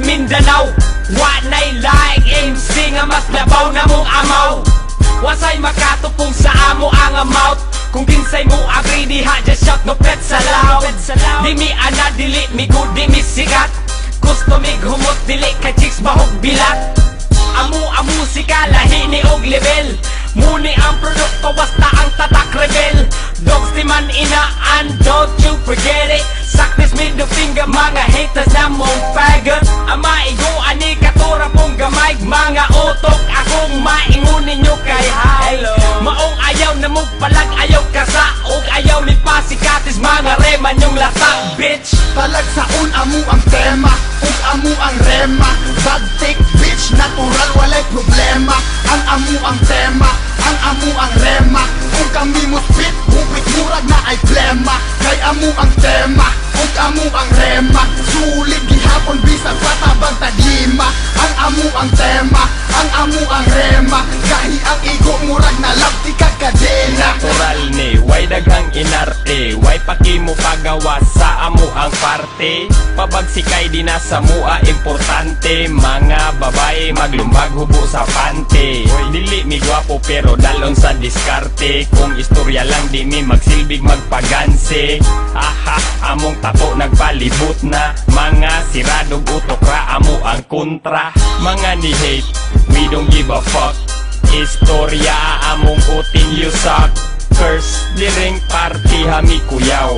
Mindanao. Wanay like MC nga mas labaw na mong amaw. Wasay makatupong sa amo ang amount. Kung kinsay mo agree diha just shout no pet sa loud. Di mi ana dili mi good di mi sikat. Gusto mi humot dili ka chicks bahog bilat. Ang musika lahi ni og level. Muni ang produkto basta ang tatak rebel. Dogs di man inaan, don't you forget it. Saknis middle finger mga haters na mong faggot. Ang maigo ani katura pong gamay. Mga utok akong maingon ninyo kay hi. Maong ayaw na mong palag ayaw kasaog. Ayaw ni pasikatis mga reman yung lata bitch. Talagsaon amo ang tema ug amo ang rema. Bad take bitch, natural walay problema. Ang amo ang tema, ang amo ang rema. Kung kami mo spit, hupit murag na ay plema. Kay amo ang tema, ug amo ang rema. Sulit gihapon bisag patabang tadlima. Ang amo ang tema, ang amo ang rema. Gahi ang igo murag na labti ka kadena. Natural ni, way daghang inarte. Way pakimo pagawa sa amo ang parte. Pabagsikay di na sa mua importante. Mga babae maglumbag hubo sa pante. Dili mi gwapo pero dalon sa diskarte. Kung istorya lang di mi magsilbig magpaganse. Aha, among tapo nagpalibot na. Mga siradog utok ra amo ang kontra. Mga ni hate, we don't give a fuck. Istorya among uting you suck. Curse, diring party hami kuyaw.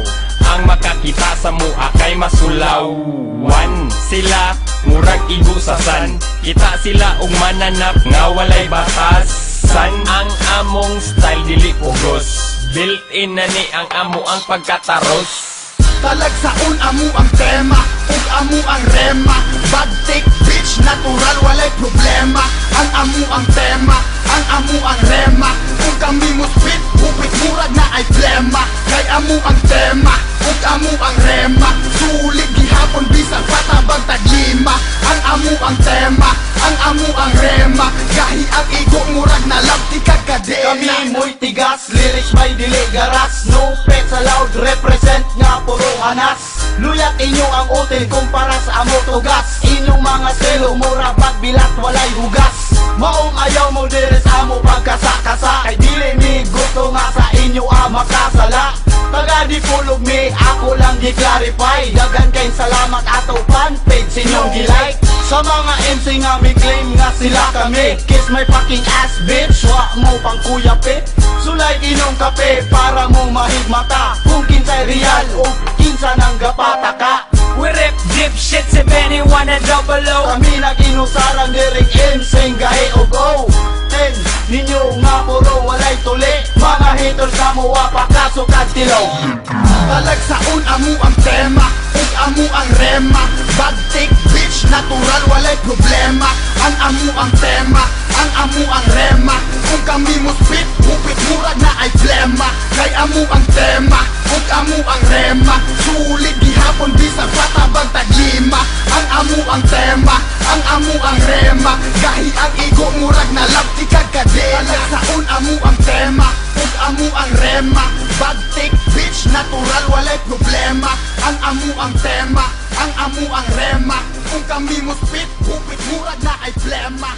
Ang makakita sa mua kay masulaw. One sila, murag igusasan. Kita sila og mananap nga walay batasan. Ang among style dili pugos. Built in na ni ang amo ang pagkataros. Talagsaon amo ang tema ug amo ang rema. Bad take bitch, natural walay problema. Ang amo ang tema, ang amo ang rema. Kung kami mo spit, hupit murag na ay plema. Kay amo ang tema, ug amo ang rema. Sulit gihapon bisag patabang tadlima. Ang amo ang tema, ang amo ang rema. Gahi ang igo murag na labti ka kadena. Kami mo'y tigas, lyrics may dili garas. No pet sa loud, represent nga puro hanas. Luyat inyo ang util kumpara sa amo tugas. Inyong mga selo, mura pagbilat walay hugas. Maong ayaw mo diris amo pagkasa-kasa. Kay dili mi gusto nga sa inyo makasala. Taga di pulog mi, ako lang gi-clarify. Dagan kay salamat ato fanpage inyong gi-like. Sa mga MC nga mi claim nga sila kami. Kiss my fucking ass bitch, wa mo pang kuyapit. Sulay inyong kape para mo mahigmata. Kung kinsay real o kinsa nang gapata ka. We rip dip shit si Benny 1 and double O. Kami naginusarang diring insane gahe o go. Ten, ninyo nga puro walay tuli. Mga haters na mo wapakasukad tilaw. Talagsaon amo ang tema ug amo ang rema. Bad take bitch, natural walay problema. Ang amo ang tema, ang amo ang rema. Kung kami mo spit, hupit murag na ay plema. Kay amo ang tema, ug amo ang rema. Sulit gihapon bisag patabang tadlima. Ang amo ang tema, ang amo ang rema. Gahi ang igo murag na labti ka kadena. Talagsaon amo ang tema ug amo ang rema. Bad take bitch, natural walay problema. Ang amo ang tema, ang amo ang rema. Kung kami mo spit, hupit murag na ay plema.